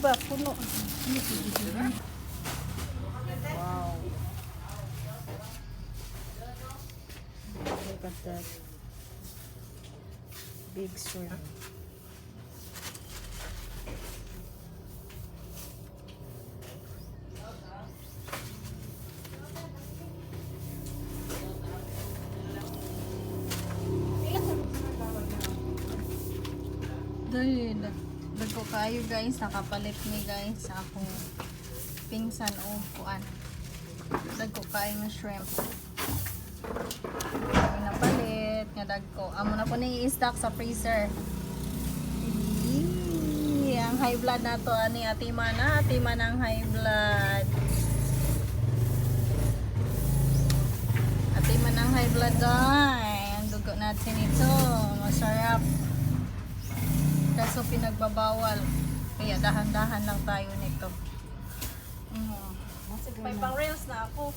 ba? Puno. Wow. Look at that. Big shrimp. Dahil dagko kayo guys, nakapalit ni guys sa akong pingsan o kuan. Dagko kayo ng shrimp. May napalit nga dagko. Amo na po ni i-stock sa freezer. Eee, ang high blood na to ani Ate Mana, Ate Mana ang high blood. Ate Mana ang high blood guys. Ang dugo natin ito, masarap. Kaso pinagbabawal. Kaya dahan-dahan lang tayo nito. May pang reels na ako.